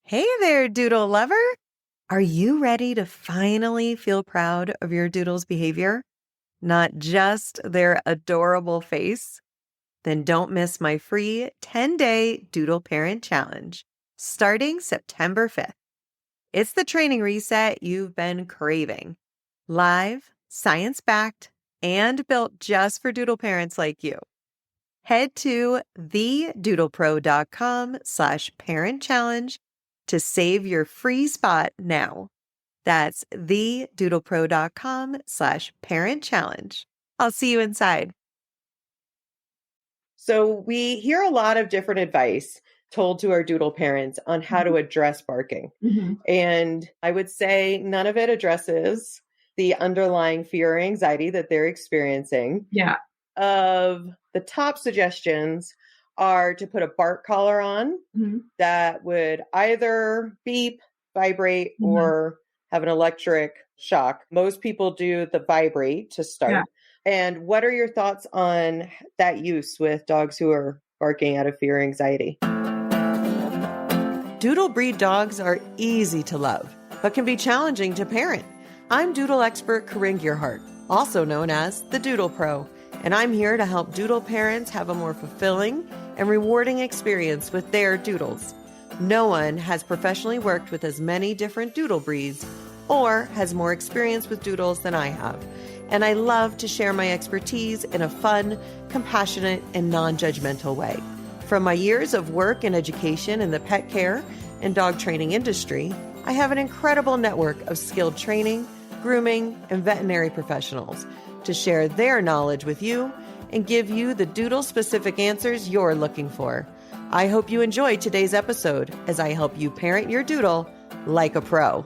Hey there, Doodle lover. Are you ready to finally feel proud of your Doodle's behavior? Not just their adorable face? Then don't miss my free 10-day Doodle Parent Challenge starting September 5th. It's the training reset you've been craving. Live, science-backed, and built just for Doodle parents like you. Head to thedoodlepro.com/parent challenge to save your free spot now. That's thedoodlepro.com/parent challenge. I'll see you inside. So we hear a lot of different advice told to our doodle parents on how to address barking. And I would say none of it addresses the underlying fear or anxiety that they're experiencing. Yeah. Of the top suggestions are to put a bark collar on that would either beep, vibrate, or have an electric shock. Most people do the vibrate to start. Yeah. And what are your thoughts on that use with dogs who are barking out of fear or anxiety? Doodle breed dogs are easy to love, but can be challenging to parent. I'm Doodle expert Corinne Gearhart, also known as the Doodle Pro, and I'm here to help doodle parents have a more fulfilling and rewarding experience with their doodles. No one has professionally worked with as many different doodle breeds or has more experience with doodles than I have. And I love to share my expertise in a fun, compassionate, and non-judgmental way. From my years of work and education in the pet care and dog training industry, I have an incredible network of skilled training, grooming, and veterinary professionals to share their knowledge with you and give you the doodle-specific answers you're looking for. I hope you enjoy today's episode as I help you parent your doodle like a pro.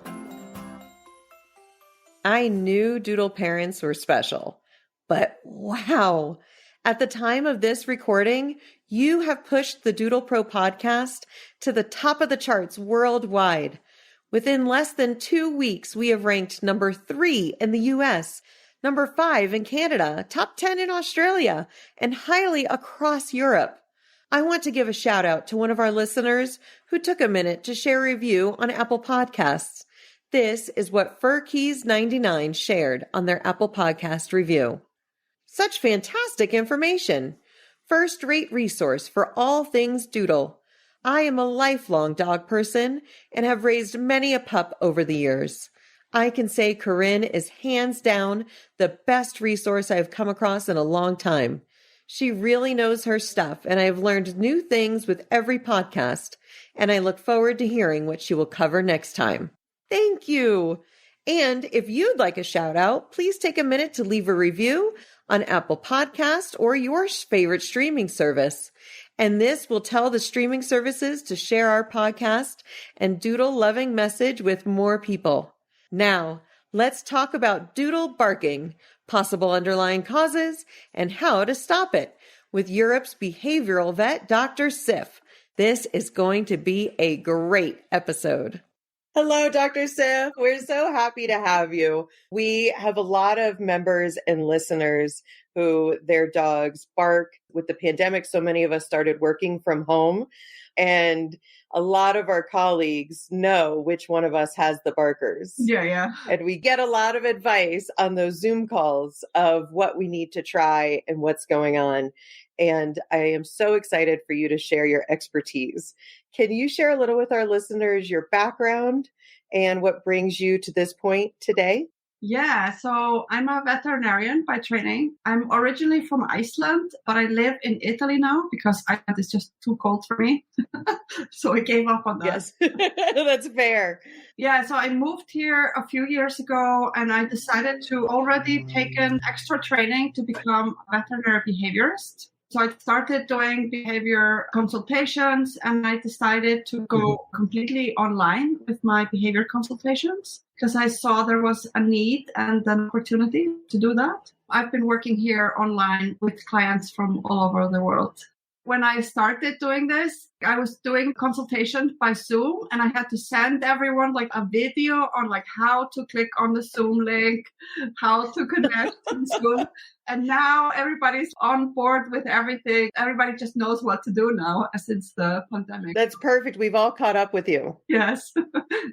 I knew doodle parents were special, but wow. At the time of this recording, you have pushed the Doodle Pro podcast to the top of the charts worldwide. Within less than 2 weeks, we have ranked number 3 in the US, number 5 in Canada, top 10 in Australia, and highly across Europe. I want to give a shout out to one of our listeners who took a minute to share a review on Apple Podcasts. This is what FurKeys99 shared on their Apple Podcast review. Such fantastic information. First-rate resource for all things doodle. I am a lifelong dog person and have raised many a pup over the years. I can say Corinne is hands down the best resource I have come across in a long time. She really knows her stuff, and I have learned new things with every podcast, and I look forward to hearing what she will cover next time. Thank you. And if you'd like a shout out, please take a minute to leave a review on Apple Podcast or your favorite streaming service. And this will tell the streaming services to share our podcast and doodle loving message with more people. Now, let's talk about doodle barking, possible underlying causes, and how to stop it with Europe's behavioral vet, Dr. Sif. This is going to be a great episode. Hello, Dr. Sif. We're so happy to have you. We have a lot of members and listeners who their dogs bark. With the pandemic, so many of us started working from home, and a lot of our colleagues know which one of us has the barkers. Yeah. And we get a lot of advice on those Zoom calls of what we need to try and what's going on. And I am so excited for you to share your expertise. Can you share a little with our listeners your background and what brings you to this point today? Yeah, so I'm a veterinarian by training. I'm originally from Iceland, but I live in Italy now because Iceland is just too cold for me. So I gave up on that. Yes, that's fair. Yeah, so I moved here a few years ago and I decided to already take an extra training to become a veterinary behaviorist. So I started doing behavior consultations and I decided to go completely online with my behavior consultations because I saw there was a need and an opportunity to do that. I've been working here online with clients from all over the world. When I started doing this, I was doing consultation by Zoom, and I had to send everyone like a video on like how to click on the Zoom link, how to connect to Zoom. And now everybody's on board with everything. Everybody just knows what to do now since the pandemic. That's perfect. We've all caught up with you. Yes.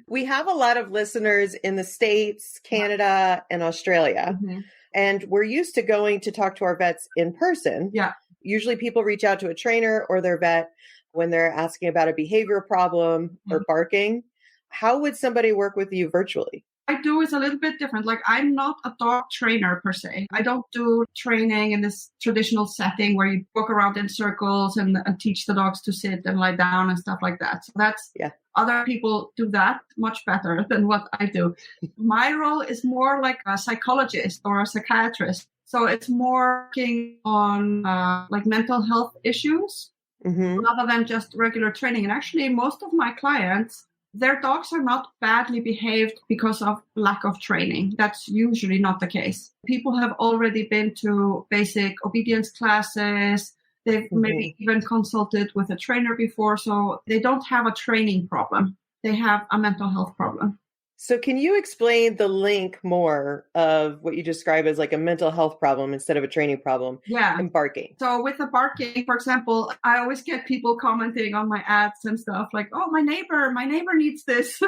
We have a lot of listeners in the States, Canada, and Australia. Mm-hmm. And we're used to going to talk to our vets in person. Yeah. Usually people reach out to a trainer or their vet when they're asking about a behavior problem or barking. How would somebody work with you virtually? I do is a little bit different. Like, I'm not a dog trainer per se. I don't do training in this traditional setting where you walk around in circles and teach the dogs to sit and lie down and stuff like that. So that's, other people do that much better than what I do. My role is more like a psychologist or a psychiatrist. So it's more working on like mental health issues rather than just regular training. And actually, most of my clients, their dogs are not badly behaved because of lack of training. That's usually not the case. People have already been to basic obedience classes. They've maybe even consulted with a trainer before. So they don't have a training problem. They have a mental health problem. So can you explain the link more of what you describe as like a mental health problem instead of a training problem and barking? So with the barking, for example, I always get people commenting on my ads and stuff like, oh, my neighbor needs this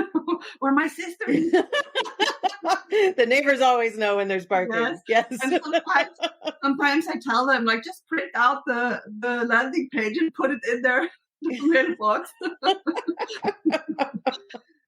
or my sister needs this. The neighbors always know when there's barking. Yes. And sometimes I tell them, like, just print out the landing page and put it in their mailbox.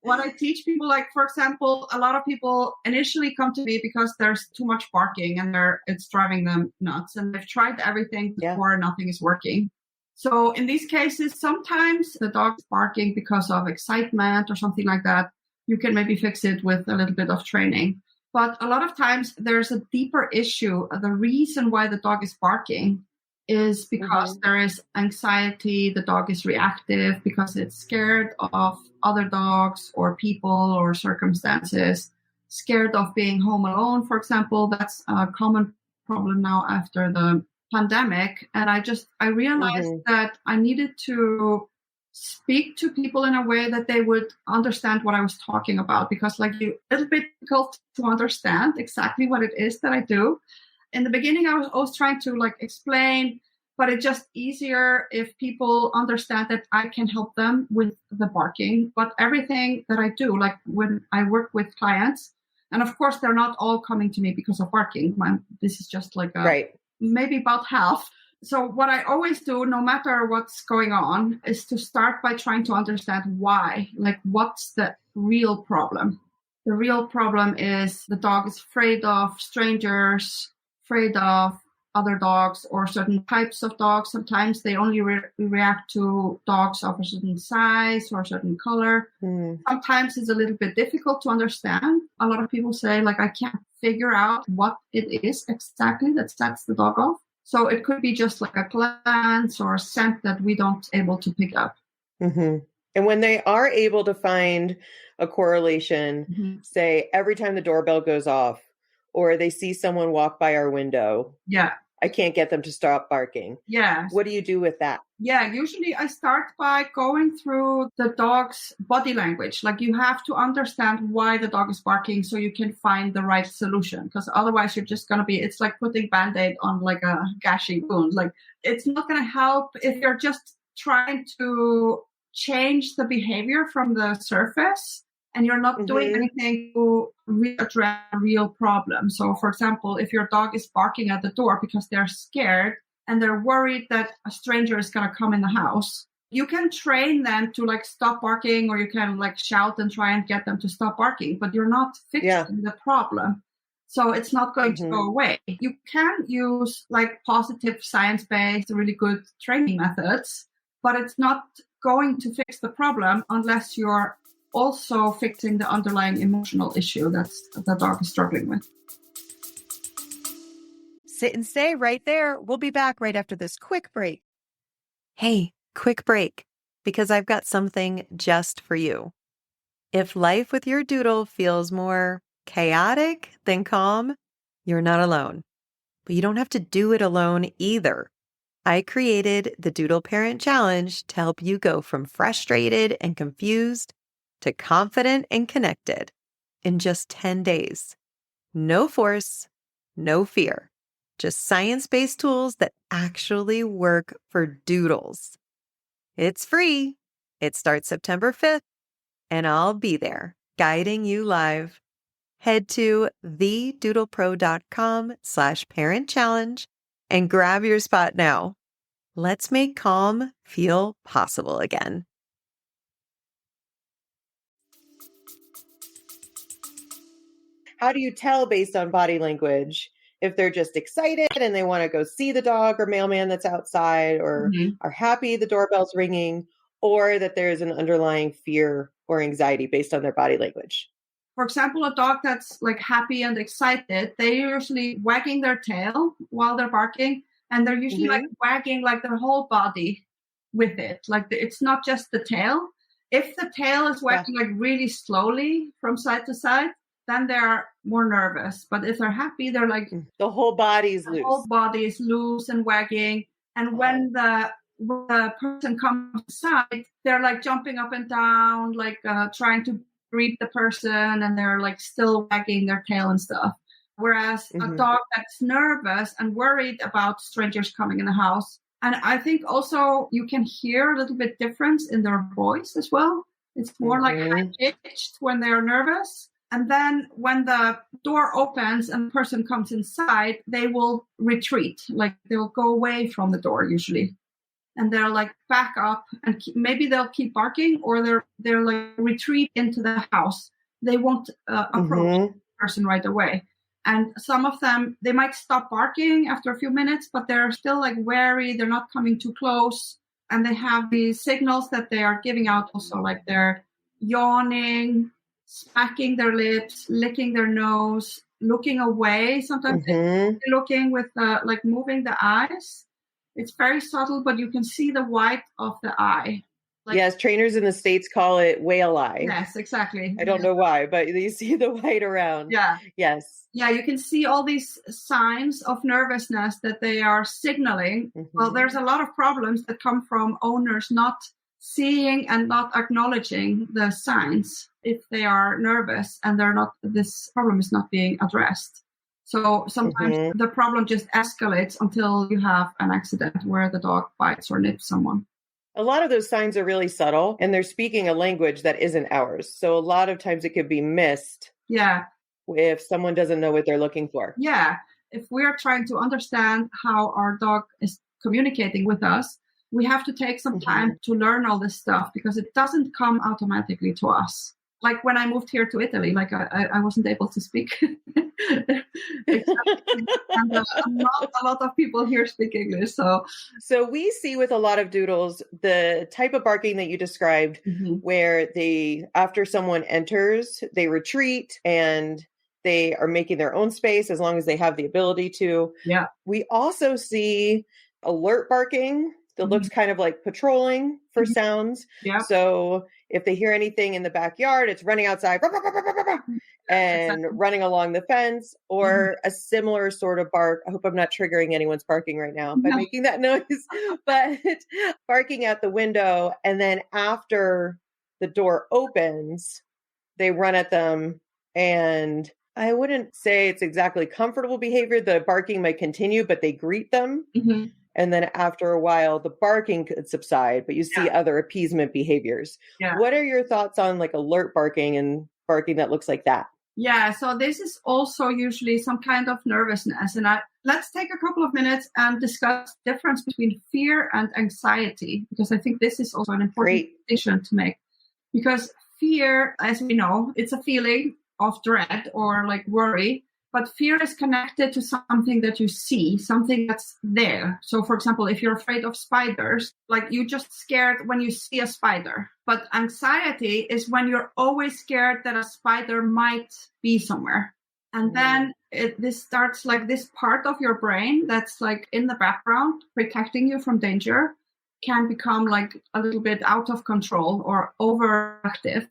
What I teach people, like, for example, a lot of people initially come to me because there's too much barking and it's driving them nuts. And they've tried everything before, nothing is working. So in these cases, sometimes the dog's barking because of excitement or something like that. You can maybe fix it with a little bit of training. But a lot of times there's a deeper issue. The reason why the dog is barking is because there is anxiety, the dog is reactive because it's scared of other dogs or people or circumstances, scared of being home alone, for example. That's a common problem now after the pandemic. And I realized that I needed to speak to people in a way that they would understand what I was talking about, because like it's a little bit difficult to understand exactly what it is that I do. In the beginning, I was always trying to like explain, but it's just easier if people understand that I can help them with the barking. But everything that I do, like when I work with clients, and of course, they're not all coming to me because of barking. This is just like maybe about half. So what I always do, no matter what's going on, is to start by trying to understand why, like what's the real problem. The real problem is the dog is afraid of strangers, afraid of other dogs or certain types of dogs. Sometimes they only react to dogs of a certain size or a certain color. Sometimes it's a little bit difficult to understand. A lot of people say, like, I can't figure out what it is exactly that sets the dog off. So it could be just like a glance or a scent that we don't able to pick up. And when they are able to find a correlation, say every time the doorbell goes off, or they see someone walk by our window. I can't get them to stop barking. What do you do with that? Usually I start by going through the dog's body language. Like, you have to understand why the dog is barking so you can find the right solution. Because otherwise you're just going to it's like putting Band-Aid on like a gashing wound. Like, it's not going to help if you're just trying to change the behavior from the surface and you're not doing anything to address a real problem. So, for example, if your dog is barking at the door because they're scared and they're worried that a stranger is going to come in the house, you can train them to like stop barking, or you can like shout and try and get them to stop barking, but you're not fixing the problem. So it's not going to go away. You can use like positive science-based, really good training methods, but it's not going to fix the problem unless you're also fixing the underlying emotional issue that the dog is struggling with. Sit and stay right there. We'll be back right after this quick break. Hey, quick break, because I've got something just for you. If life with your Doodle feels more chaotic than calm, you're not alone. But you don't have to do it alone either. I created the Doodle Parent Challenge to help you go from frustrated and confused to confident and connected in just 10 days. No force, no fear, just science-based tools that actually work for doodles. It's free. It starts September 5th, and I'll be there guiding you live. Head to thedoodlepro.com/parent challenge and grab your spot now. Let's make calm feel possible again. How do you tell based on body language if they're just excited and they want to go see the dog or mailman that's outside, or are happy the doorbell's ringing, or that there's an underlying fear or anxiety based on their body language? For example, a dog that's like happy and excited, they're usually wagging their tail while they're barking, and they're usually like wagging like their whole body with it. Like it's not just the tail. If the tail is wagging like really slowly from side to side, then they're more nervous. But if they're happy, they're like the whole body's loose. The whole body is loose and wagging. And when the person comes inside, they're like jumping up and down, like trying to greet the person, and they're like still wagging their tail and stuff. Whereas a dog that's nervous and worried about strangers coming in the house. And I think also you can hear a little bit difference in their voice as well. It's more like high-pitched when they're nervous. And then when the door opens and the person comes inside, they will retreat. Like they'll go away from the door usually. And they're like back up, and maybe they'll keep barking, or they're like retreat into the house. They won't approach the person right away. And some of them, they might stop barking after a few minutes, but they're still like wary. They're not coming too close. And they have these signals that they are giving out also, like they're yawning, smacking their lips, licking their nose, looking away. Sometimes they're looking with like moving the eyes. It's very subtle, but you can see the white of the eye. Like, yes, trainers in the States call it whale eye. Yes, exactly. I don't know why, but you see the white around. Yeah. Yes. Yeah, you can see all these signs of nervousness that they are signaling. Well, there's a lot of problems that come from owners not seeing and not acknowledging the signs if they are nervous and this problem is not being addressed. So sometimes the problem just escalates until you have an accident where the dog bites or nips someone. A lot of those signs are really subtle, and they're speaking a language that isn't ours. So a lot of times it could be missed. Yeah. If someone doesn't know what they're looking for. Yeah. If we're trying to understand how our dog is communicating with us, we have to take some time to learn all this stuff, because it doesn't come automatically to us. Like when I moved here to Italy, like I wasn't able to speak. And not a lot of people here speak English. So we see with a lot of doodles, the type of barking that you described, where after someone enters, they retreat and they are making their own space as long as they have the ability to. Yeah. We also see alert barking that looks kind of like patrolling for sounds. Yeah. So if they hear anything in the backyard, it's running outside and running along the fence, or a similar sort of bark. I hope I'm not triggering anyone's barking right now by making that noise, but barking at the window. And then after the door opens, they run at them, and I wouldn't say it's exactly comfortable behavior. The barking might continue, but they greet them. And then after a while, the barking could subside, but you see other appeasement behaviors. Yeah. What are your thoughts on like alert barking and barking that looks like that? Yeah, so this is also usually some kind of nervousness. And let's take a couple of minutes and discuss the difference between fear and anxiety, because I think this is also an important distinction to make. Because fear, as we know, it's a feeling of dread or like worry. But fear is connected to something that you see, something that's there. So, for example, if you're afraid of spiders, like you're just scared when you see a spider. But anxiety is when you're always scared that a spider might be somewhere. And then this starts like this part of your brain that's like in the background, protecting you from danger, can become like a little bit out of control or overactive.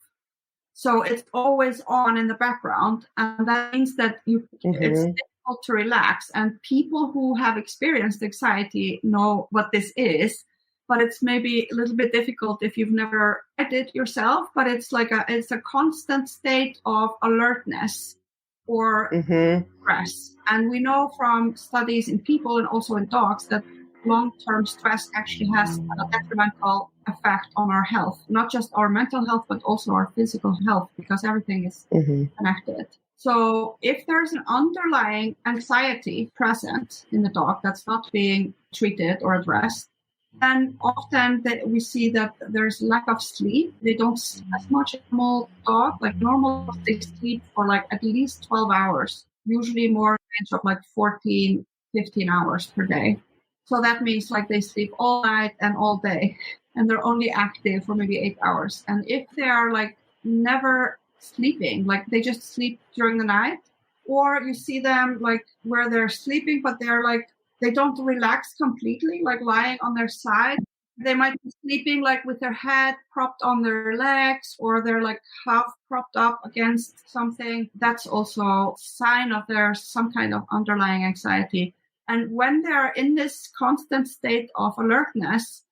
So it's always on in the background, and that means that it's difficult to relax. And people who have experienced anxiety know what this is, but it's maybe a little bit difficult if you've never tried it yourself. But it's it's a constant state of alertness or stress. And we know from studies in people and also in dogs that long-term stress actually has a detrimental effect on our health, not just our mental health, but also our physical health, because everything is connected. So if there's an underlying anxiety present in the dog that's not being treated or addressed, then often we see that there's lack of sleep. They don't sleep as much as normal dog. Like normal dogs, they sleep for like at least 12 hours, usually more range of like 14, 15 hours per day. So that means like they sleep all night and all day, and they're only active for maybe 8 hours. And if they are like never sleeping, like they just sleep during the night, or you see them like where they're sleeping, but they're like, they don't relax completely, like lying on their side. They might be sleeping like with their head propped on their legs, or they're like half propped up against something. That's also a sign of there's some kind of underlying anxiety. And when they're in this constant state of alertness,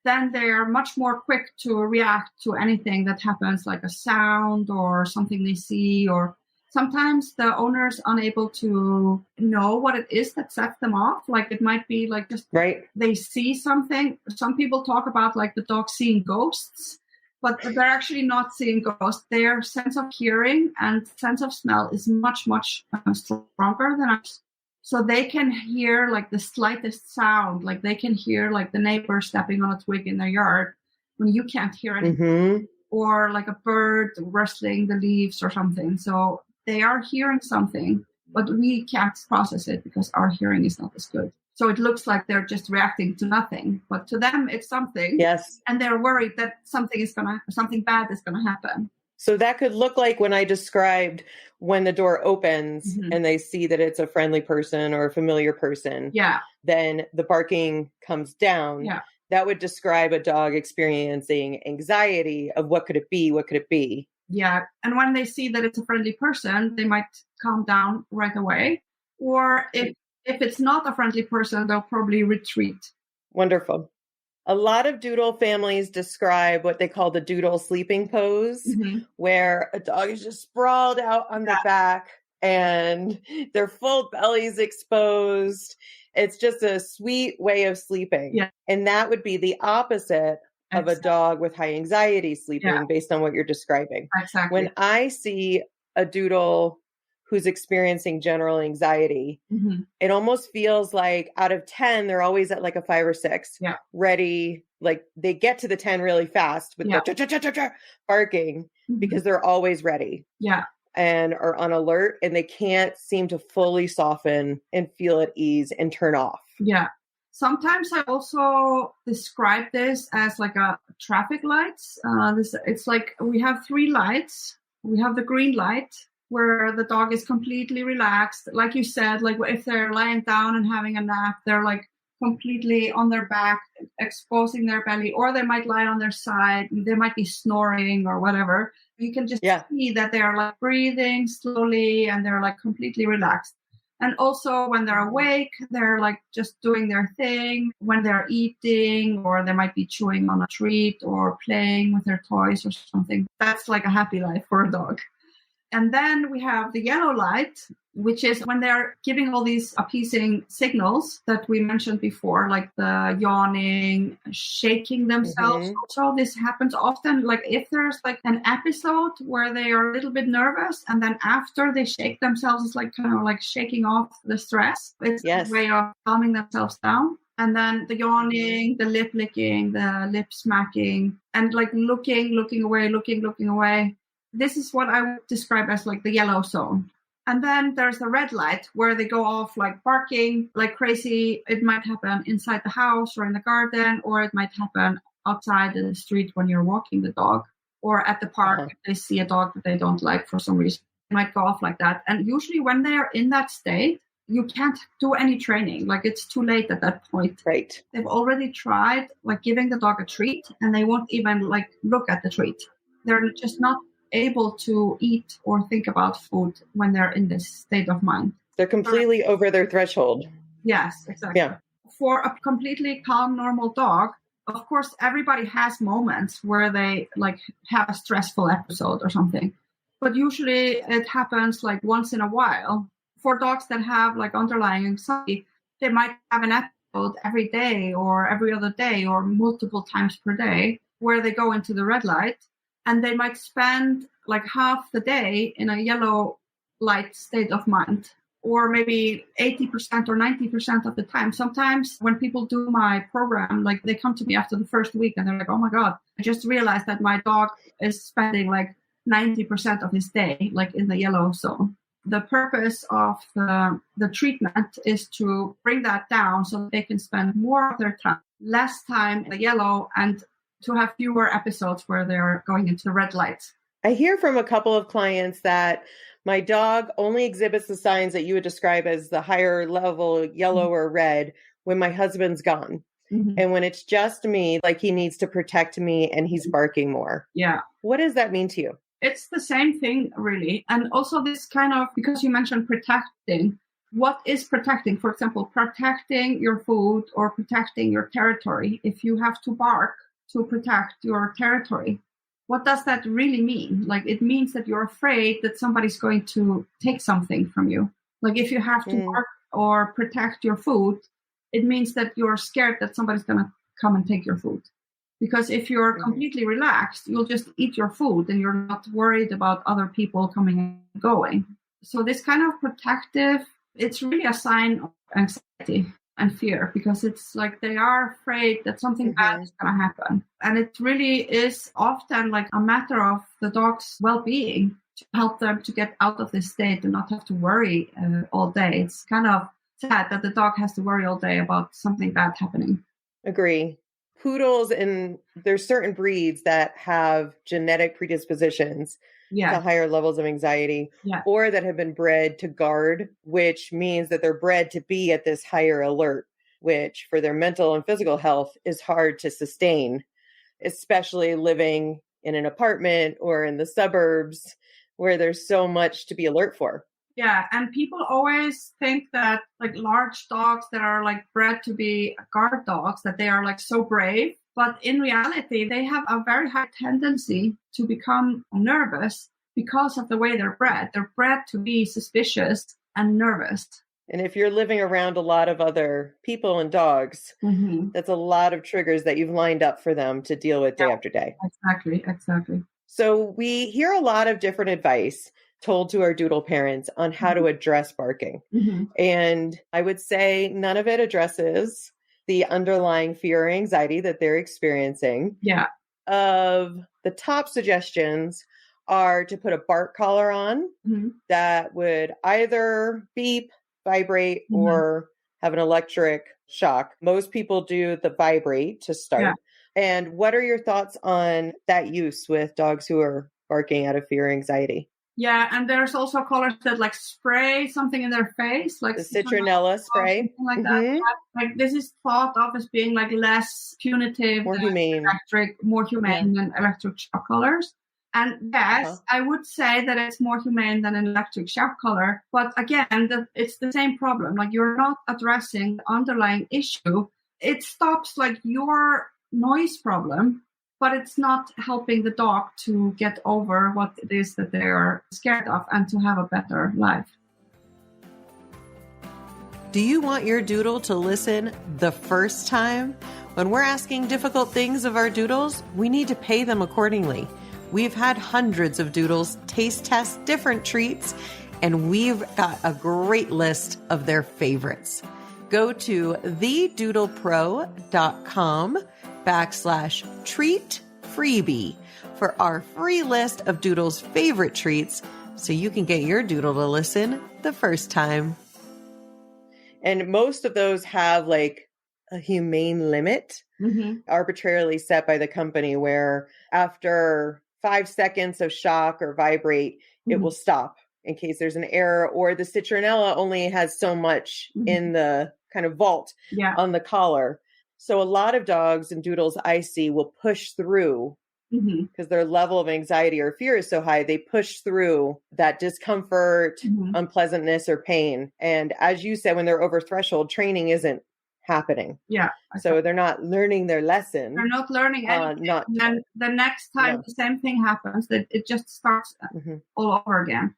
then they are much more quick to react to anything that happens, like a sound or something they see, or sometimes the owner's unable to know what it is that sets them off. Like it might be like just they see something. Some people talk about like the dog seeing ghosts, but they're actually not seeing ghosts. Their sense of hearing and sense of smell is much, much stronger than us. So they can hear like the slightest sound, like they can hear like the neighbor stepping on a twig in their yard when you can't hear anything, or like a bird rustling the leaves or something. So they are hearing something, but we can't process it because our hearing is not as good. So it looks like they're just reacting to nothing, but to them it's something. Yes. And they're worried that something bad is gonna happen. So that could look like when I described when the door opens and they see that it's a friendly person or a familiar person. Yeah. Then the barking comes down. Yeah. That would describe a dog experiencing anxiety of what could it be? What could it be? Yeah. And when they see that it's a friendly person, they might calm down right away. Or if it's not a friendly person, they'll probably retreat. Wonderful. A lot of Doodle families describe what they call the Doodle sleeping pose, where a dog is just sprawled out on their back and their full belly's exposed. It's just a sweet way of sleeping. Yeah. And that would be the opposite of a dog with high anxiety sleeping based on what you're describing. Exactly. When I see a Doodle who's experiencing general anxiety, it almost feels like out of 10, they're always at like a 5 or 6, ready. Like they get to the 10 really fast with the barking because they're always ready. Yeah. And are on alert, and they can't seem to fully soften and feel at ease and turn off. Yeah. Sometimes I also describe this as like a traffic lights. It's like we have 3 lights. We have the green light, where the dog is completely relaxed. Like you said, like if they're lying down and having a nap, they're like completely on their back, exposing their belly, or they might lie on their side. They might be snoring or whatever. You can just see that they're like breathing slowly and they're like completely relaxed. And also when they're awake, they're like just doing their thing. When they're eating, or they might be chewing on a treat or playing with their toys or something. That's like a happy life for a dog. And then we have the yellow light, which is when they're giving all these appeasing signals that we mentioned before, like the yawning, shaking themselves. So this happens often, like if there's like an episode where they are a little bit nervous, and then after they shake themselves, it's like kind of like shaking off the stress. It's a way of calming themselves down. And then the yawning, the lip licking, the lip smacking, and like looking away. This is what I would describe as like the yellow zone. And then there's the red light where they go off like barking like crazy. It might happen inside the house or in the garden, or it might happen outside in the street when you're walking the dog, or at the park if they see a dog that they don't like for some reason. It might go off like that. And usually when they're in that state, you can't do any training. Like it's too late at that point. Right. They've already tried like giving the dog a treat, and they won't even like look at the treat. They're just not able to eat or think about food when they're in this state of mind. They're completely over their threshold. Yes, exactly. Yeah. For a completely calm, normal dog, of course, everybody has moments where they like have a stressful episode or something. But usually it happens like once in a while. For dogs that have like underlying anxiety, they might have an episode every day or every other day or multiple times per day where they go into the red light, and they might spend like half the day in a yellow light state of mind, or maybe 80% or 90% of the time. Sometimes when people do my program, like they come to me after the first week and they're like, oh my God, I just realized that my dog is spending like 90% of his day like in the yellow zone. The purpose of the treatment is to bring that down so they can spend more of their time, less time in the yellow, and to have fewer episodes where they're going into the red lights. I hear from a couple of clients that my dog only exhibits the signs that you would describe as the higher level yellow or red when my husband's gone. Mm-hmm. And when it's just me, like he needs to protect me and he's barking more. Yeah. What does that mean to you? It's the same thing, really. And also this kind of, because you mentioned protecting, what is protecting? For example, protecting your food or protecting your territory. If you have to bark to protect your territory, what does that really mean? Like, it means that you're afraid that somebody's going to take something from you. Like, if you have to bark or protect your food, it means that you're scared that somebody's going to come and take your food. Because if you're completely relaxed, you'll just eat your food and you're not worried about other people coming and going. So this kind of protective, it's really a sign of anxiety and fear, because it's like they are afraid that something bad is going to happen. And it really is often like a matter of the dog's well-being to help them to get out of this state and not have to worry all day. It's kind of sad that the dog has to worry all day about something bad happening. Agree. Poodles, and there's certain breeds that have genetic predispositions to higher levels of anxiety, or that have been bred to guard, which means that they're bred to be at this higher alert, which for their mental and physical health is hard to sustain, especially living in an apartment or in the suburbs where there's so much to be alert for. Yeah, and people always think that like large dogs that are like bred to be guard dogs, that they are like so brave. But in reality, they have a very high tendency to become nervous because of the way they're bred. They're bred to be suspicious and nervous. And if you're living around a lot of other people and dogs, that's a lot of triggers that you've lined up for them to deal with day after day. Exactly. So we hear a lot of different advice told to our doodle parents on how to address barking. And I would say none of it addresses the underlying fear or anxiety that they're experiencing. Of the top suggestions are to put a bark collar on that would either beep, vibrate, or have an electric shock. Most people do the vibrate to start. And what are your thoughts on that use with dogs who are barking out of fear or anxiety? Yeah, and there's also collars that like spray something in their face, like the citronella spray, like that. Like this is thought of as being like less punitive, more humane than electric shock collars. And yes, I would say that it's more humane than an electric shock collar. But again, it's the same problem. Like you're not addressing the underlying issue. It stops like your noise problem, but it's not helping the dog to get over what it is that they are scared of and to have a better life. Do you want your doodle to listen the first time? When we're asking difficult things of our doodles, we need to pay them accordingly. We've had hundreds of doodles taste test different treats, and we've got a great list of their favorites. Go to thedoodlepro.com/treat freebie for our free list of Doodle's favorite treats so you can get your doodle to listen the first time. And most of those have like a humane limit arbitrarily set by the company where after 5 seconds of shock or vibrate, it will stop in case there's an error, or the citronella only has so much in the kind of vault on the collar. So a lot of dogs and doodles I see will push through because their level of anxiety or fear is so high, they push through that discomfort, unpleasantness, or pain. And as you said, when they're over threshold, training isn't happening. Yeah. So they're not learning their lesson. They're not learning anything. And then the next time the same thing happens, that it just starts all over again.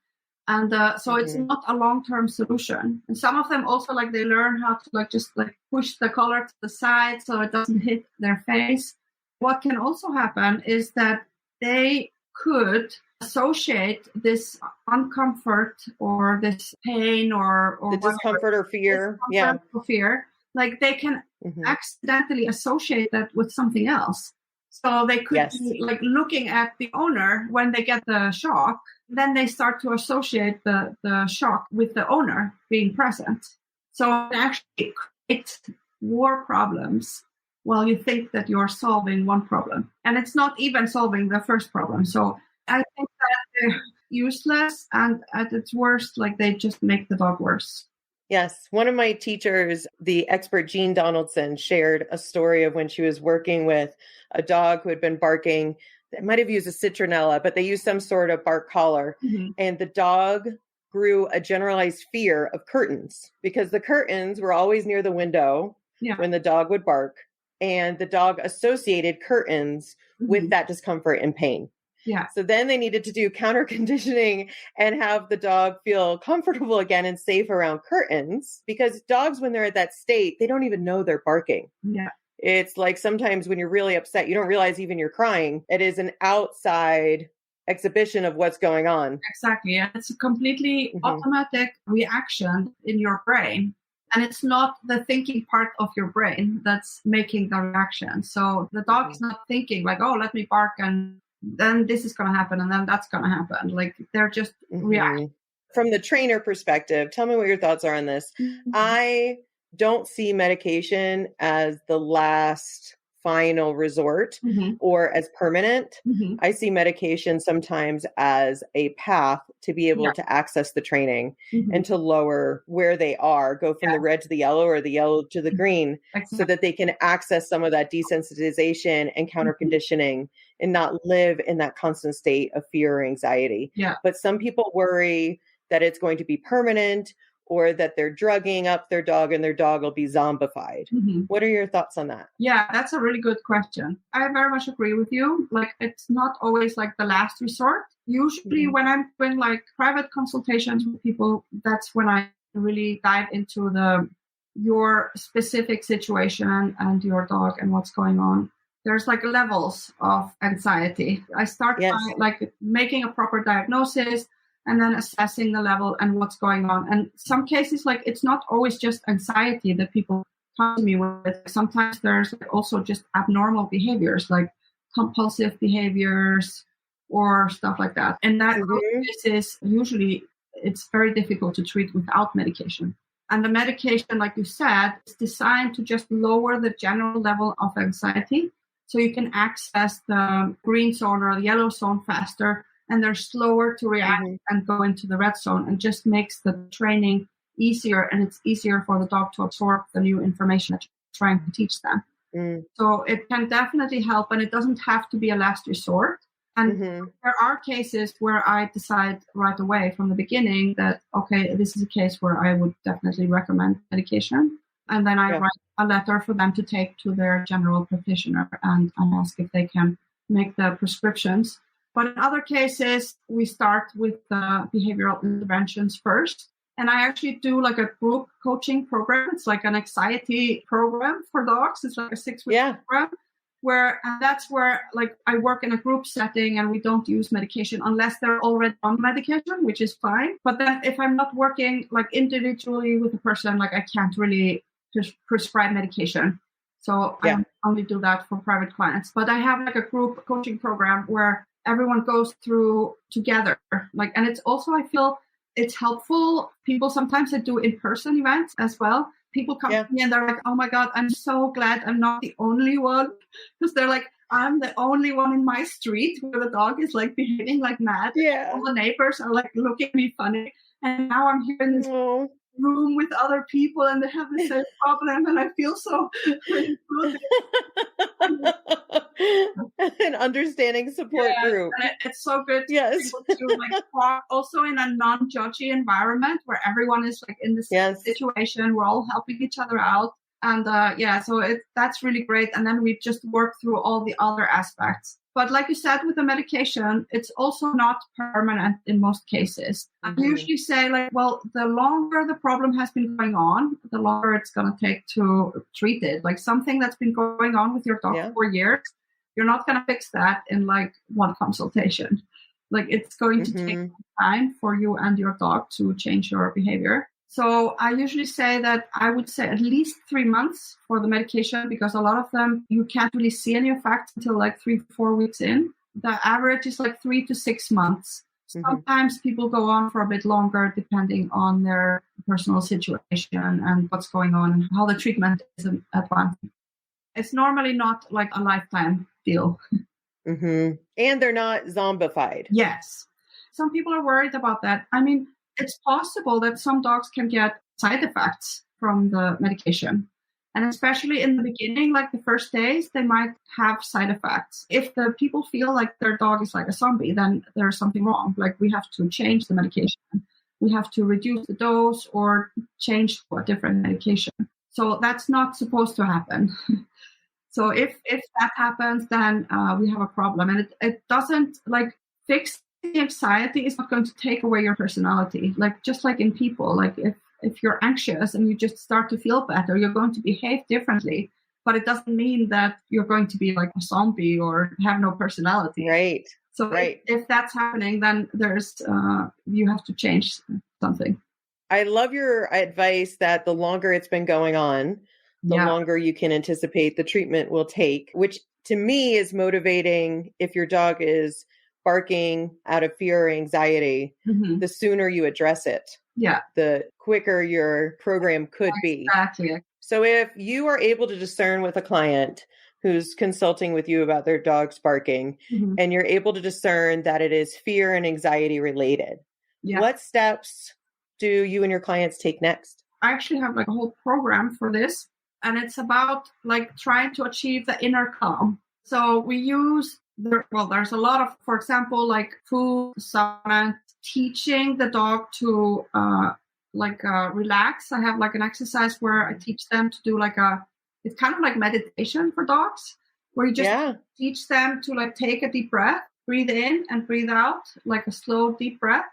And so it's not a long-term solution. And some of them also, like, they learn how to just push the collar to the side so it doesn't hit their face. What can also happen is that they could associate this uncomfort or this pain or the discomfort or fear. Or fear. Like, they can accidentally associate that with something else. So they could be like looking at the owner when they get the shock. Then they start to associate the shock with the owner being present. So it actually creates more problems while you think that you're solving one problem. And it's not even solving the first problem. So I think that they're useless, and at its worst, like, they just make the dog worse. Yes. One of my teachers, the expert Jean Donaldson, shared a story of when she was working with a dog who had been barking. They might have used a citronella, but they used some sort of bark collar. And the dog grew a generalized fear of curtains because the curtains were always near the window when the dog would bark. And the dog associated curtains with that discomfort and pain. Yeah. So then they needed to do counter conditioning and have the dog feel comfortable again and safe around curtains, because dogs, when they're at that state, they don't even know they're barking. Yeah. It's like sometimes when you're really upset, you don't realize even you're crying. It is an outside exhibition of what's going on. Exactly. And it's a completely automatic reaction in your brain. And it's not the thinking part of your brain that's making the reaction. So the dog is not thinking like, oh, let me bark and then this is going to happen and then that's going to happen. Like, they're just reacting. From the trainer perspective, tell me what your thoughts are on this. I don't see medication as the last final resort or as permanent. I see medication sometimes as a path to be able to access the training and to lower where they are, go from the red to the yellow or the yellow to the green, so that they can access some of that desensitization and counter conditioning and not live in that constant state of fear or anxiety. But some people worry that it's going to be permanent, or that they're drugging up their dog and their dog will be zombified. What are your thoughts on that? Yeah, that's a really good question. I very much agree with you. Like, it's not always like the last resort. Usually when I'm doing like private consultations with people, that's when I really dive into your specific situation and your dog and what's going on. There's like levels of anxiety. I start by like making a proper diagnosis, and then assessing the level and what's going on. And some cases, like, it's not always just anxiety that people come to me with. Sometimes there's also just abnormal behaviors, like compulsive behaviors or stuff like that. And that cases, usually it's very difficult to treat without medication. And the medication, like you said, is designed to just lower the general level of anxiety, so you can access the green zone or the yellow zone faster, and they're slower to react and go into the red zone, and just makes the training easier, and it's easier for the dog to absorb the new information that you're trying to teach them. So it can definitely help, and it doesn't have to be a last resort. And there are cases where I decide right away from the beginning that, okay, this is a case where I would definitely recommend medication. And then I write a letter for them to take to their general practitioner, and I ask if they can make the prescriptions. But in other cases, we start with the behavioral interventions first. And I actually do like a group coaching program. It's like an anxiety program for dogs. It's like a 6-week program and that's where like I work in a group setting, and we don't use medication unless they're already on medication, which is fine. But then if I'm not working like individually with a person, like I can't really prescribe medication. So I only do that for private clients. But I have like a group coaching program where everyone goes through together. Like, and it's also, I feel it's helpful. People sometimes they do in-person events as well. People come to me and they're like, oh my God, I'm so glad I'm not the only one. Because they're like, I'm the only one in my street where the dog is like behaving like mad. All the neighbors are like looking at me funny. And now I'm here in this room with other people and they have the same problem, and I feel so really good. An understanding support group. It's so good to be able to like talk also in a non-judgy environment where everyone is like in the same situation. We're all helping each other out. And so that's really great. And then we just work through all the other aspects. But like you said, with the medication, it's also not permanent in most cases. I usually say, like, well, the longer the problem has been going on, the longer it's going to take to treat it. Like something that's been going on with your dog for years, you're not going to fix that in like one consultation. Like it's going to take time for you and your dog to change your behavior. So I usually say that I would say at least 3 months for the medication, because a lot of them, you can't really see any effects until like 3-4 weeks in. The average is like 3 to 6 months. Sometimes people go on for a bit longer depending on their personal situation and what's going on and how the treatment is advancing. It's normally not like a lifetime deal. And they're not zombified. Yes. Some people are worried about that. I mean, it's possible that some dogs can get side effects from the medication. And especially in the beginning, like the first days, they might have side effects. If the people feel like their dog is like a zombie, then there's something wrong. Like we have to change the medication. We have to reduce the dose or change to a different medication. So that's not supposed to happen. So if that happens, then we have a problem. And it doesn't like fix the anxiety is not going to take away your personality. Like just like in people, like if you're anxious and you just start to feel better, you're going to behave differently. But it doesn't mean that you're going to be like a zombie or have no personality. Right. So if that's happening, then there's you have to change something. I love your advice that the longer it's been going on, the longer you can anticipate the treatment will take, which to me is motivating. If your dog is barking out of fear or anxiety, the sooner you address it, the quicker your program could be. Exactly. So if you are able to discern with a client who's consulting with you about their dog's barking, and you're able to discern that it is fear and anxiety related, what steps do you and your clients take next? I actually have like a whole program for this, and it's about like trying to achieve the inner calm. So we use there's a lot of, for example, like food, supplement, teaching the dog to relax. I have like an exercise where I teach them to do it's kind of like meditation for dogs, where you just teach them to like take a deep breath, breathe in and breathe out, like a slow, deep breath.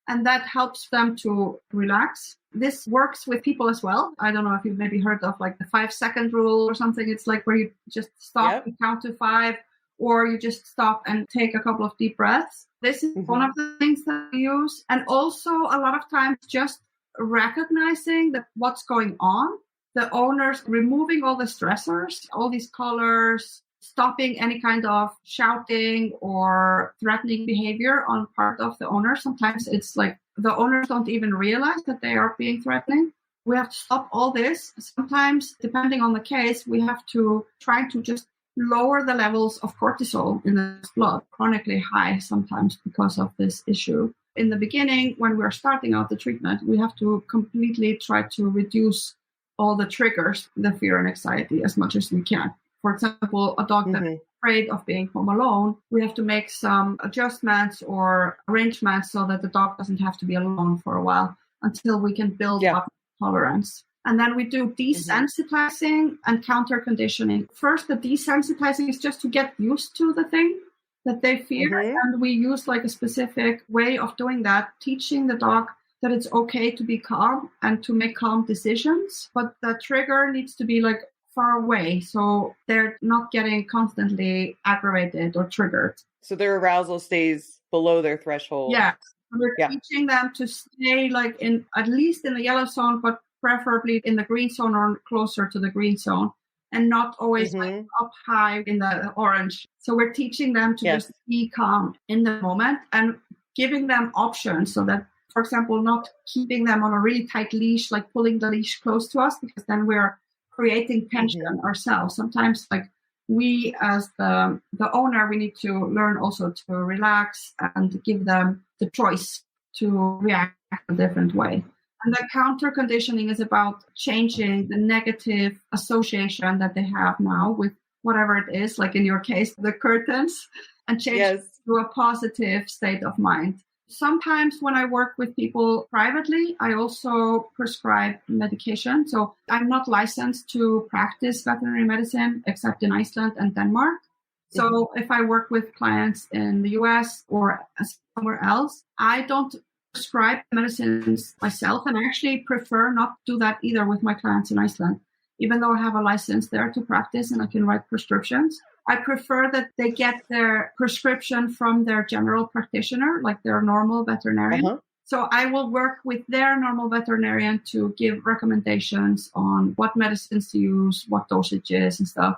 And that helps them to relax. This works with people as well. I don't know if you've maybe heard of like the 5-second rule or something. It's like where you just stop and count to 5. Or you just stop and take a couple of deep breaths. This is one of the things that we use. And also a lot of times just recognizing that what's going on, the owners removing all the stressors, all these colors, stopping any kind of shouting or threatening behavior on part of the owner. Sometimes it's like the owners don't even realize that they are being threatening. We have to stop all this. Sometimes, depending on the case, we have to try to just lower the levels of cortisol in the blood, chronically high sometimes because of this issue. In the beginning, when we're starting out the treatment, we have to completely try to reduce all the triggers, the fear and anxiety as much as we can. For example, a dog that's afraid of being home alone, we have to make some adjustments or arrangements so that the dog doesn't have to be alone for a while until we can build up tolerance. And then we do desensitizing and counter conditioning. First, the desensitizing is just to get used to the thing that they fear. And we use like a specific way of doing that, teaching the dog that it's okay to be calm and to make calm decisions. But the trigger needs to be like far away, so they're not getting constantly aggravated or triggered. So their arousal stays below their threshold. Yeah. We're teaching them to stay like in, at least in the yellow zone, but preferably in the green zone or closer to the green zone, and not always like up high in the orange. So we're teaching them to just be calm in the moment and giving them options so that, for example, not keeping them on a really tight leash, like pulling the leash close to us, because then we're creating tension ourselves. Sometimes like we as the owner, we need to learn also to relax and give them the choice to react a different way. And the counter conditioning is about changing the negative association that they have now with whatever it is, like in your case, the curtains, and change it to a positive state of mind. Sometimes when I work with people privately, I also prescribe medication. So I'm not licensed to practice veterinary medicine except in Iceland and Denmark. So if I work with clients in the US or somewhere else, I don't prescribe medicines myself, and I actually prefer not to do that either with my clients in Iceland. Even though I have a license there to practice and I can write prescriptions, I prefer that they get their prescription from their general practitioner, like their normal veterinarian. So I will work with their normal veterinarian to give recommendations on what medicines to use, what dosages and stuff.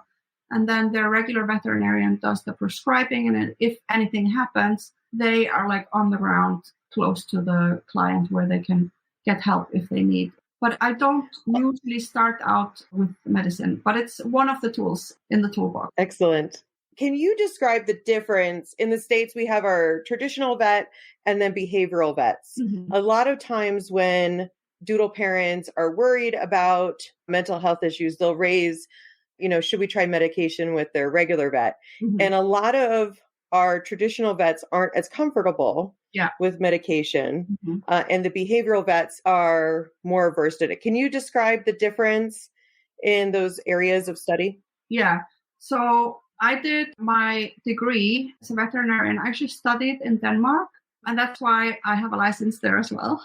And then their regular veterinarian does the prescribing. And if anything happens, they are like on the ground close to the client where they can get help if they need. But I don't usually start out with medicine, but it's one of the tools in the toolbox. Excellent. Can you describe the difference? In the States, we have our traditional vet and then behavioral vets. A lot of times when Doodle parents are worried about mental health issues, they'll raise, should we try medication with their regular vet? And a lot of our traditional vets aren't as comfortable with medication, and the behavioral vets are more versed in it. Can you describe the difference in those areas of study? Yeah. So I did my degree as a veterinarian. I actually studied in Denmark, and that's why I have a license there as well.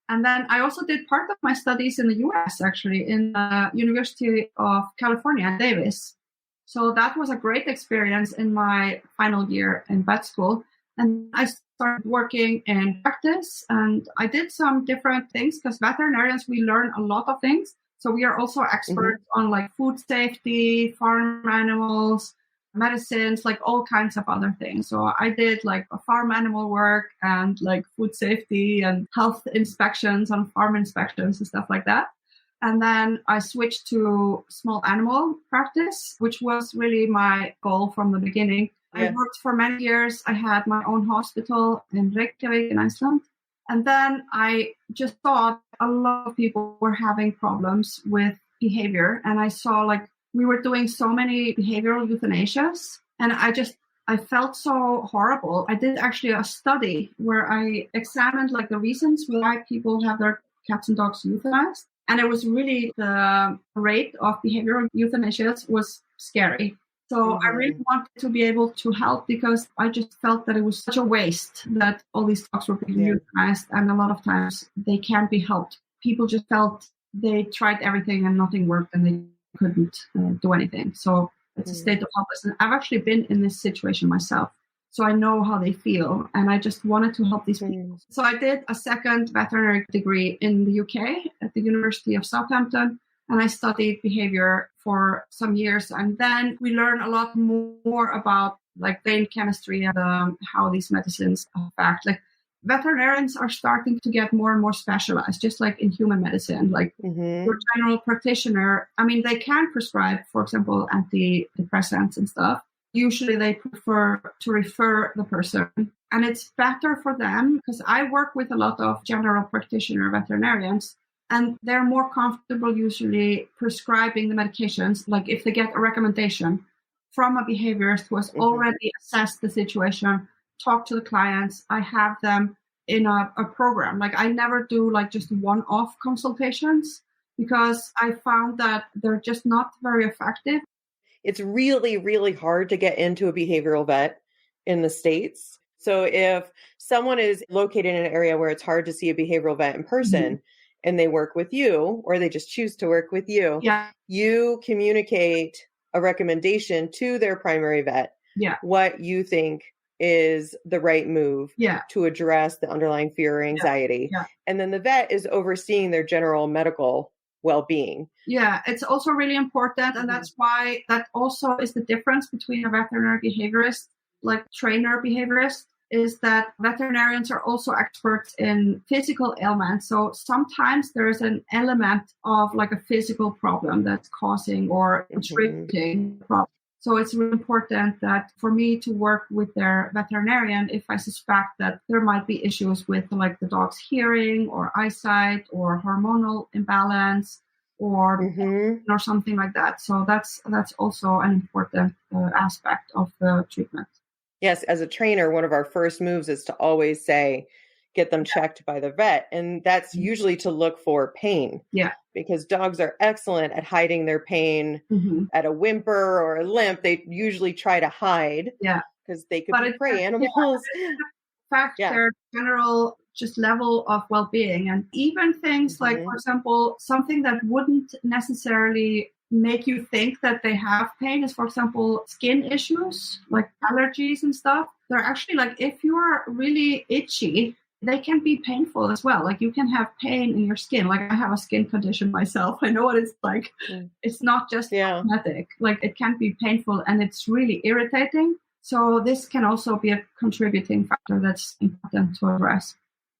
And then I also did part of my studies in the US, actually, in the University of California, Davis. So that was a great experience in my final year in vet school. And I started working in practice, and I did some different things because veterinarians, we learn a lot of things. So we are also experts on like food safety, farm animals, medicines, like all kinds of other things. So I did like farm animal work and like food safety and health inspections on farm inspections and stuff like that. And then I switched to small animal practice, which was really my goal from the beginning. I worked for many years. I had my own hospital in Reykjavik in Iceland. And then I just thought a lot of people were having problems with behavior. And I saw like we were doing so many behavioral euthanasias. And I felt so horrible. I did actually a study where I examined like the reasons why people have their cats and dogs euthanized. And it was really the rate of behavioral euthanasias was scary. So I really wanted to be able to help because I just felt that it was such a waste that all these dogs were being euthanized. And a lot of times they can't be helped. People just felt they tried everything and nothing worked and they couldn't do anything. So it's a state of helplessness. I've actually been in this situation myself. So I know how they feel, and I just wanted to help these people. So I did a second veterinary degree in the UK at the University of Southampton, and I studied behavior for some years. And then we learn a lot more about like brain chemistry and how these medicines affect. Like veterinarians are starting to get more and more specialized, just like in human medicine. Like your general practitioner, I mean, they can prescribe, for example, antidepressants and stuff. Usually they prefer to refer the person. And it's better for them because I work with a lot of general practitioner veterinarians, and they're more comfortable usually prescribing the medications. Like if they get a recommendation from a behaviorist who has already assessed the situation, talk to the clients, I have them in a program. Like I never do like just one-off consultations because I found that they're just not very effective. It's really, really hard to get into a behavioral vet in the States. So if someone is located in an area where it's hard to see a behavioral vet in person and they work with you, or they just choose to work with you, you communicate a recommendation to their primary vet, what you think is the right move to address the underlying fear or anxiety. And then the vet is overseeing their general medical well-being. Yeah, it's also really important. And that's why that also is the difference between a veterinary behaviorist, like trainer behaviorist, is that veterinarians are also experts in physical ailments. So sometimes there is an element of like a physical problem that's causing or contributing a problem. So it's really important that for me to work with their veterinarian if I suspect that there might be issues with like the dog's hearing or eyesight or hormonal imbalance or something like that. So that's also an important aspect of the treatment. Yes, as a trainer, one of our first moves is to always say, get them checked by the vet. And that's usually to look for pain. Yeah. Because dogs are excellent at hiding their pain at a whimper or a limp. They usually try to hide. Yeah. Because they could be prey animals. In fact, their general just level of well-being. And even things like, for example, something that wouldn't necessarily make you think that they have pain is, for example, skin issues, like allergies and stuff. They're actually like, if you are really itchy, they can be painful as well. Like you can have pain in your skin. Like I have a skin condition myself. I know what it's like. It's not just cosmetic. Like it can be painful and it's really irritating. So this can also be a contributing factor that's important to address.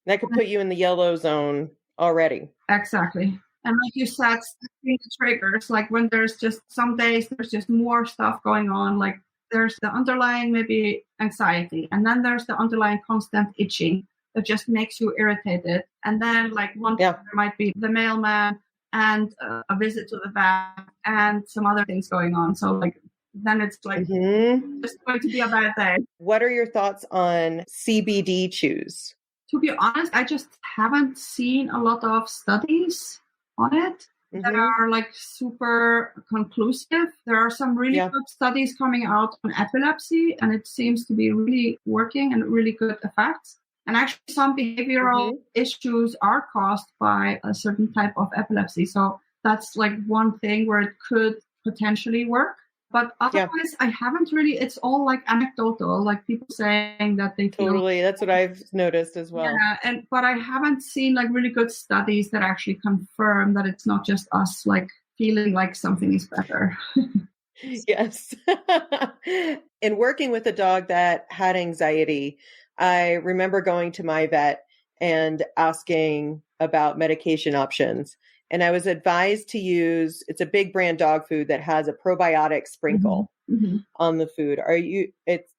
That could put you in the yellow zone already. Exactly. And like you said, the triggers, like when there's just some days, there's just more stuff going on. Like there's the underlying maybe anxiety. And then there's the underlying constant itching that just makes you irritated. And then like one there might be the mailman and a visit to the vet and some other things going on. So like then it's like just going to be a bad day. What are your thoughts on CBD chews? To be honest, I just haven't seen a lot of studies on it that are like super conclusive. There are some really good studies coming out on epilepsy, and it seems to be really working and really good effects. And actually some behavioral issues are caused by a certain type of epilepsy. So that's like one thing where it could potentially work. But otherwise, I haven't really, it's all like anecdotal, like people saying that they feel. Totally. That's what I've noticed as well. Yeah, but I haven't seen like really good studies that actually confirm that it's not just us like feeling like something is better. Yes. In working with a dog that had anxiety, I remember going to my vet and asking about medication options. And I was advised to use, it's a big brand dog food that has a probiotic sprinkle on the food.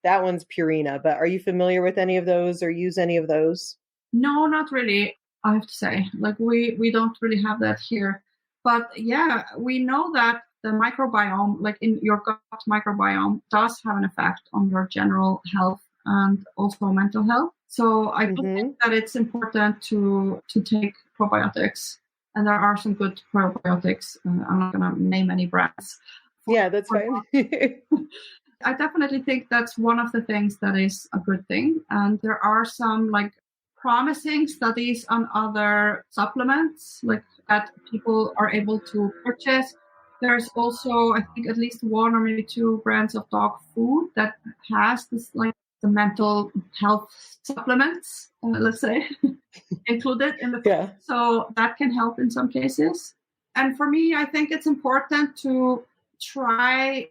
That one's Purina, but are you familiar with any of those or use any of those? No, not really. I have to say, like we don't really have that here. But yeah, we know that the microbiome, like in your gut microbiome, does have an effect on your general health and also mental health. So I do think that it's important to take probiotics. And there are some good probiotics. I'm not going to name any brands. Yeah, that's fine. I definitely think that's one of the things that is a good thing. And there are some like promising studies on other supplements like that people are able to purchase. There's also, I think, at least one or maybe two brands of dog food that has this like the mental health supplements, let's say, included in the food. So that can help in some cases. And for me, I think it's important to try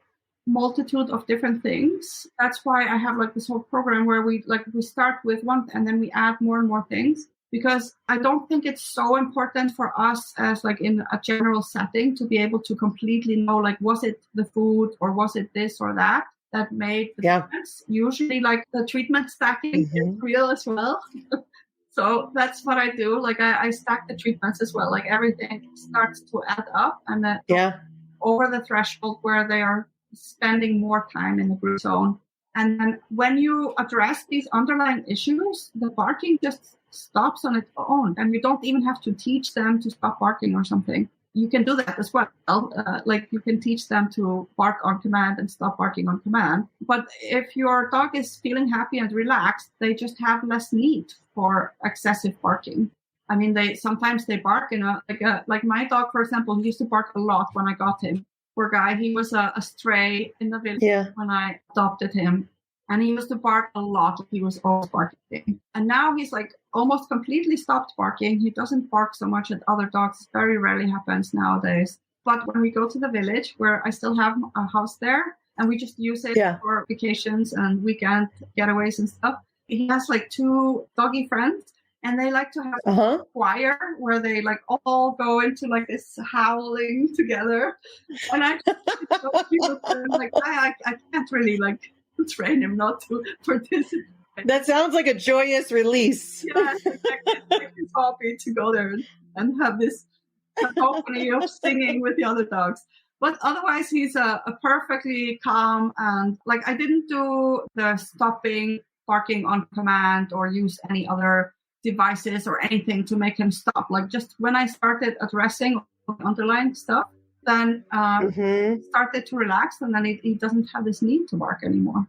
multitude of different things. That's why I have like this whole program where we start with one and then we add more and more things, because I don't think it's so important for us as like in a general setting to be able to completely know, like, was it the food or was it this or that made the difference. Usually like the treatment stacking is real as well. So that's what I do. Like I stack the treatments as well. Like everything starts to add up and over the threshold where they are spending more time in the group zone. And then when you address these underlying issues, the barking just stops on its own. And you don't even have to teach them to stop barking or something. You can do that as well. Like you can teach them to bark on command and stop barking on command. But if your dog is feeling happy and relaxed, they just have less need for excessive barking. I mean, sometimes they bark like my dog, for example, he used to bark a lot when I got him. Poor guy, he was a stray in the village when I adopted him. And he used to bark a lot. He was always barking. And now he's like almost completely stopped barking. He doesn't bark so much at other dogs. It very rarely happens nowadays. But when we go to the village, where I still have a house there, and we just use it for vacations and weekend getaways and stuff, he has like 2 doggy friends. And they like to have Uh-huh. a choir where they like all go into like this howling together. And I like I can't really like train him not to participate. That sounds like a joyous release. Yes, exactly. It's like his hobby to go there and have this cacophony of singing with the other dogs. But otherwise, he's a perfectly calm, and like I didn't do the stopping, barking on command or use any other devices or anything to make him stop. Like just when I started addressing underlying stuff, then started to relax, and then he doesn't have this need to bark anymore.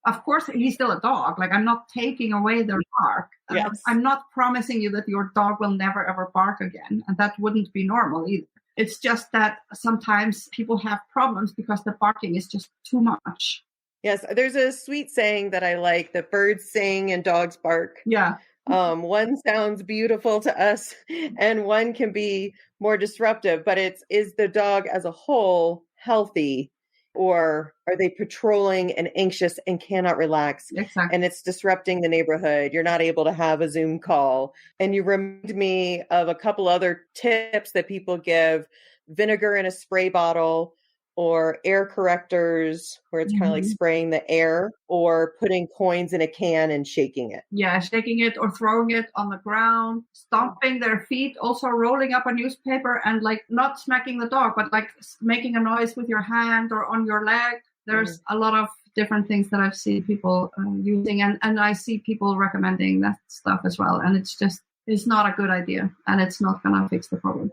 Of course, he's still a dog. Like I'm not taking away their bark. Yes. I'm not promising you that your dog will never ever bark again, and that wouldn't be normal either. It's just that sometimes people have problems because the barking is just too much. Yes, there's a sweet saying that I like, that birds sing and dogs bark. Yeah. One sounds beautiful to us and one can be more disruptive, but is the dog as a whole healthy, or are they patrolling and anxious and cannot relax? Exactly. And it's disrupting the neighborhood. You're not able to have a Zoom call. And you remind me of a couple other tips that people give: vinegar in a spray bottle, or air correctors, where it's kind of like spraying the air, or putting coins in a can and shaking it. Yeah, shaking it or throwing it on the ground, stomping their feet, also rolling up a newspaper and like not smacking the dog, but like making a noise with your hand or on your leg. There's a lot of different things that I've seen people using, and I see people recommending that stuff as well. And it's not a good idea, and it's not going to fix the problem.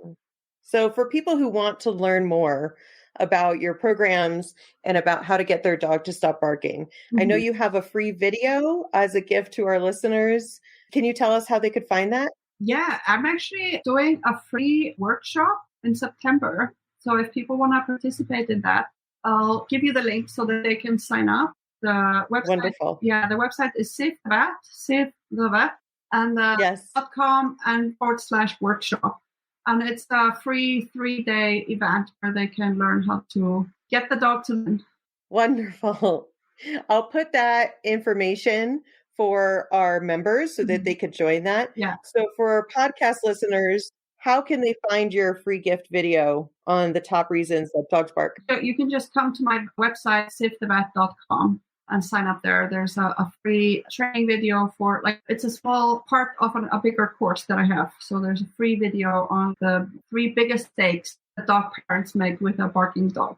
So for people who want to learn more about your programs and about how to get their dog to stop barking, I know you have a free video as a gift to our listeners. Can you tell us how they could find that? Yeah, I'm actually doing a free workshop in September. So if people want to participate in that, I'll give you the link so that they can sign up. The website, Wonderful. Yeah, the website is Sif the Vet, and .com and /workshop. And it's a free 3-day event where they can learn how to get the dog to learn. Wonderful. I'll put that information for our members so that they could join that. Yeah. So for our podcast listeners, how can they find your free gift video on the top reasons that dogs bark? So you can just come to my website, sifthevet.com, and sign up there. There's a free training video for, like, it's a small part of a bigger course that I have. So there's a free video on the 3 biggest mistakes that dog parents make with a barking dog.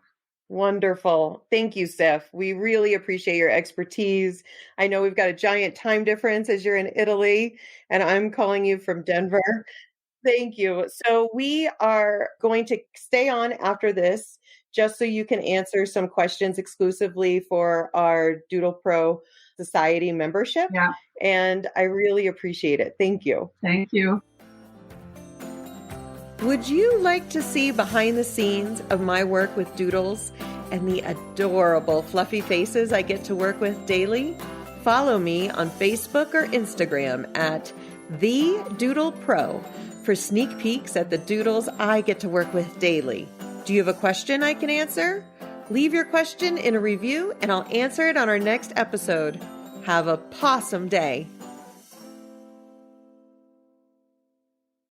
Wonderful. Thank you, Sif. We really appreciate your expertise. I know we've got a giant time difference as you're in Italy and I'm calling you from Denver. Thank you. So we are going to stay on after this just so you can answer some questions exclusively for our Doodle Pro Society membership. Yeah. And I really appreciate it. Thank you. Thank you. Would you like to see behind the scenes of my work with Doodles and the adorable fluffy faces I get to work with daily? Follow me on Facebook or Instagram at The Doodle Pro for sneak peeks at the Doodles I get to work with daily. Do you have a question I can answer? Leave your question in a review and I'll answer it on our next episode. Have a pawsome day.